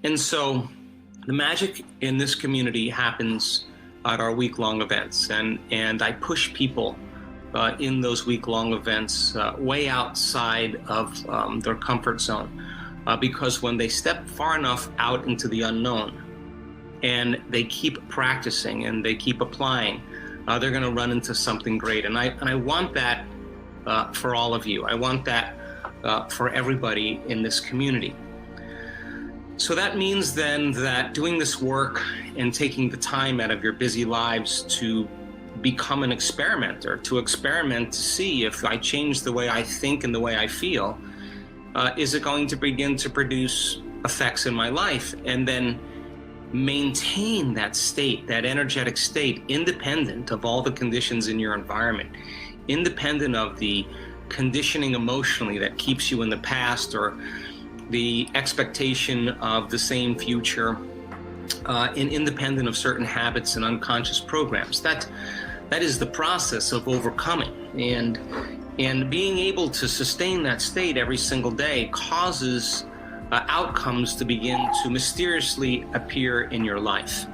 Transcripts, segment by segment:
And so the magic in this community happens at our week-long events, and I push people in those week-long events way outside of their comfort zone, because when they step far enough out into the unknown and they keep practicing and they keep applying, they're going to run into something great. And I want that for all of you. I want that for everybody in this community. So that means then that doing this work and taking the time out of your busy lives to become an experimenter, to experiment to see if I change the way I think and the way I feel, is it going to begin to produce effects in my life, and then maintain that state, that energetic state, independent of all the conditions in your environment, independent of the conditioning emotionally that keeps you in the past or the expectation of the same future, and independent of certain habits and unconscious programs. That is the process of overcoming, and being able to sustain that state every single day causes outcomes to begin to mysteriously appear in your life.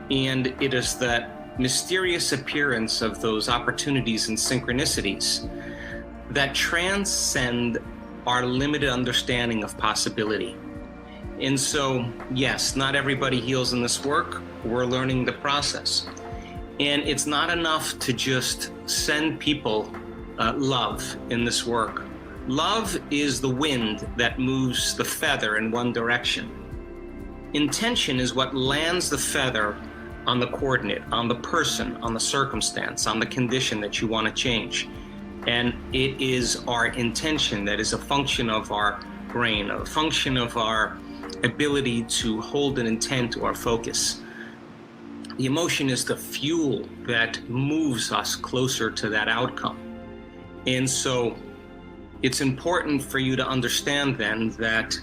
And it is that mysterious appearance of those opportunities and synchronicities that transcend our limited understanding of possibility. And so, yes, not everybody heals in this work. We're learning the process. And it's not enough to just send people love in this work. Love is the wind that moves the feather in one direction. Intention is what lands the feather on the coordinate, on the person, on the circumstance, on the condition that you want to change. And it is our intention that is a function of our brain, a function of our ability to hold an intent or focus. The emotion is the fuel that moves us closer to that outcome. And so it's important for you to understand then that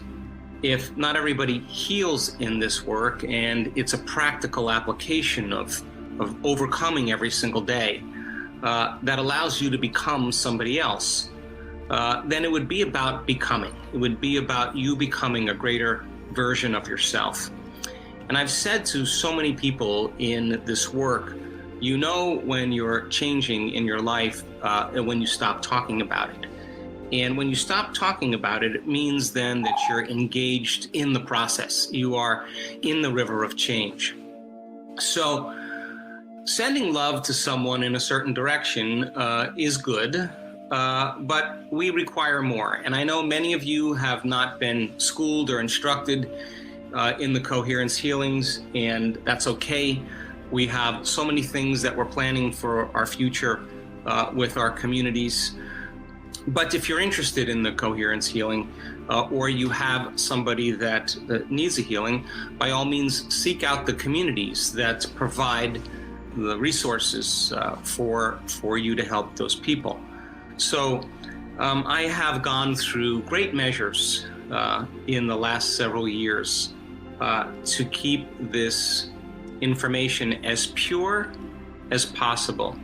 if not everybody heals in this work, and it's a practical application of overcoming every single day, that allows you to become somebody else, then it would be about becoming. It would be about you becoming a greater version of yourself. And I've said to so many people in this work, you know when you're changing in your life and when you stop talking about it. And when you stop talking about it, it means then that you're engaged in the process. You are in the river of change. So sending love to someone in a certain direction is good, but we require more. And I know many of you have not been schooled or instructed in the coherence healings, and that's okay. We have so many things that we're planning for our future with our communities. But if you're interested in the coherence healing, or you have somebody that needs a healing, by all means seek out the communities that provide the resources for you to help those people. So I have gone through great measures in the last several years to keep this information as pure as possible.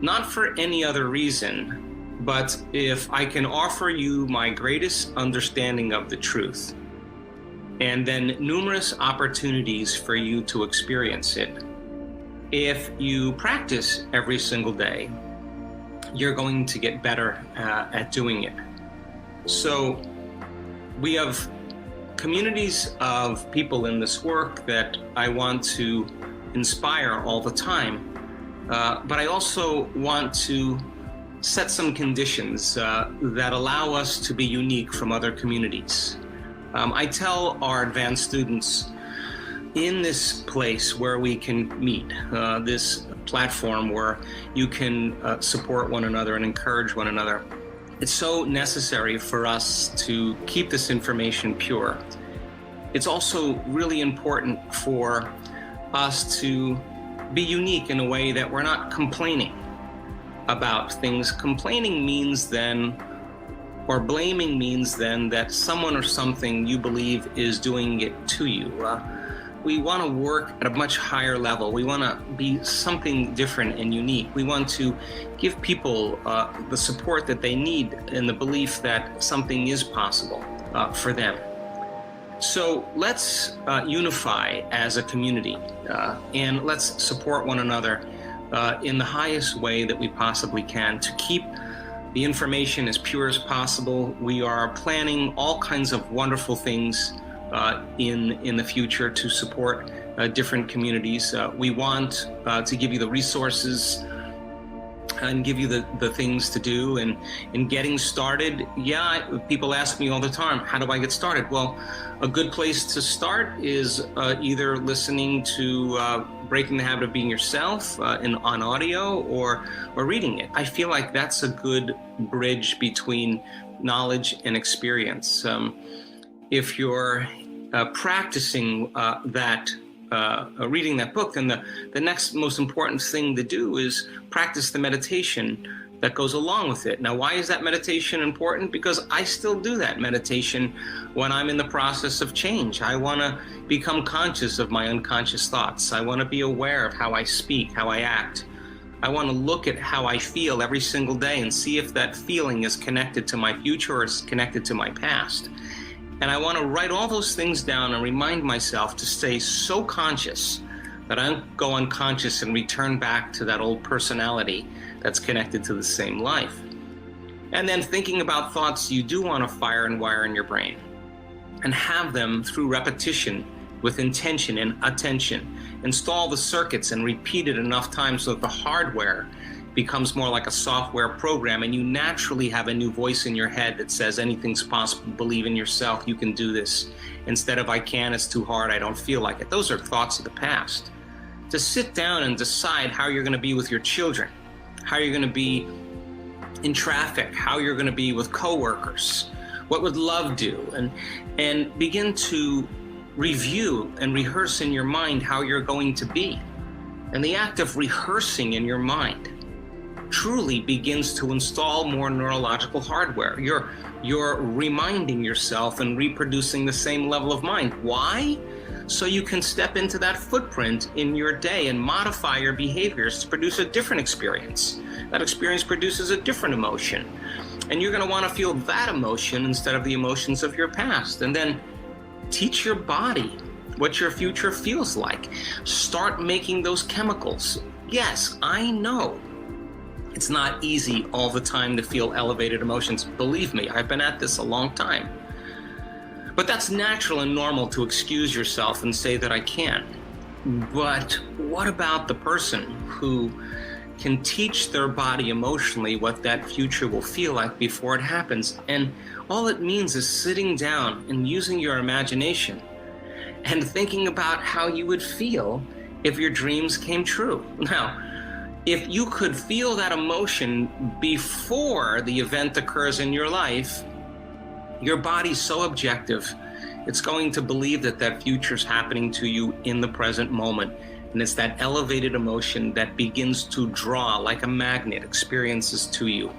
Not for any other reason, but if I can offer you my greatest understanding of the truth, and then numerous opportunities for you to experience it. If you practice every single day, you're going to get better at doing it. So we have communities of people in this work that I want to inspire all the time, but I also want to set some conditions that allow us to be unique from other communities. I tell our advanced students, in this place where we can meet, this platform where you can support one another and encourage one another, it's so necessary for us to keep this information pure. It's also really important for us to be unique in a way that we're not complaining about things. Complaining means then, or blaming means then, that someone or something you believe is doing it to you. We want to work at a much higher level. We want to be something different and unique. We want to give people the support that they need in the belief that something is possible for them. So let's unify as a community and let's support one another in the highest way that we possibly can to keep the information as pure as possible. We are planning all kinds of wonderful things in the future to support different communities. We want to give you the resources and give you the things to do. And in getting started, people ask me all the time, how do I get started? Well, a good place to start is either listening to Breaking the Habit of Being Yourself on audio or reading it. I feel like that's a good bridge between knowledge and experience. If you're practicing reading that book, then the next most important thing to do is practice the meditation that goes along with it. Now, why is that meditation important? Because I still do that meditation when I'm in the process of change. I want to become conscious of my unconscious thoughts. I want to be aware of how I speak, how I act. I want to look at how I feel every single day and see if that feeling is connected to my future or is connected to my past. And I want to write all those things down and remind myself to stay so conscious that I don't go unconscious and return back to that old personality that's connected to the same life. And then thinking about thoughts you do want to fire and wire in your brain and have them through repetition with intention and attention. Install the circuits and repeat it enough times so that the hardware becomes more like a software program and you naturally have a new voice in your head that says anything's possible, believe in yourself, you can do this. Instead of I can't, it's too hard, I don't feel like it. Those are thoughts of the past. To sit down and decide how you're going to be with your children, how you're going to be in traffic, how you're going to be with coworkers, what would love do, and begin to review and rehearse in your mind how you're going to be. And the act of rehearsing in your mind truly begins to install more neurological hardware. You're reminding yourself and reproducing the same level of mind. Why? So you can step into that footprint in your day and modify your behaviors to produce a different experience. That experience produces a different emotion. And you're going to want to feel that emotion instead of the emotions of your past. And then teach your body what your future feels like. Start making those chemicals. Yes, I know it's not easy all the time to feel elevated emotions. Believe me, I've been at this a long time. But that's natural and normal to excuse yourself and say that I can't. But what about the person who can teach their body emotionally what that future will feel like before it happens? And all it means is sitting down and using your imagination and thinking about how you would feel if your dreams came true. Now, if you could feel that emotion before the event occurs in your life, your body's so objective, it's going to believe that that future's happening to you in the present moment. And it's that elevated emotion that begins to draw like a magnet experiences to you.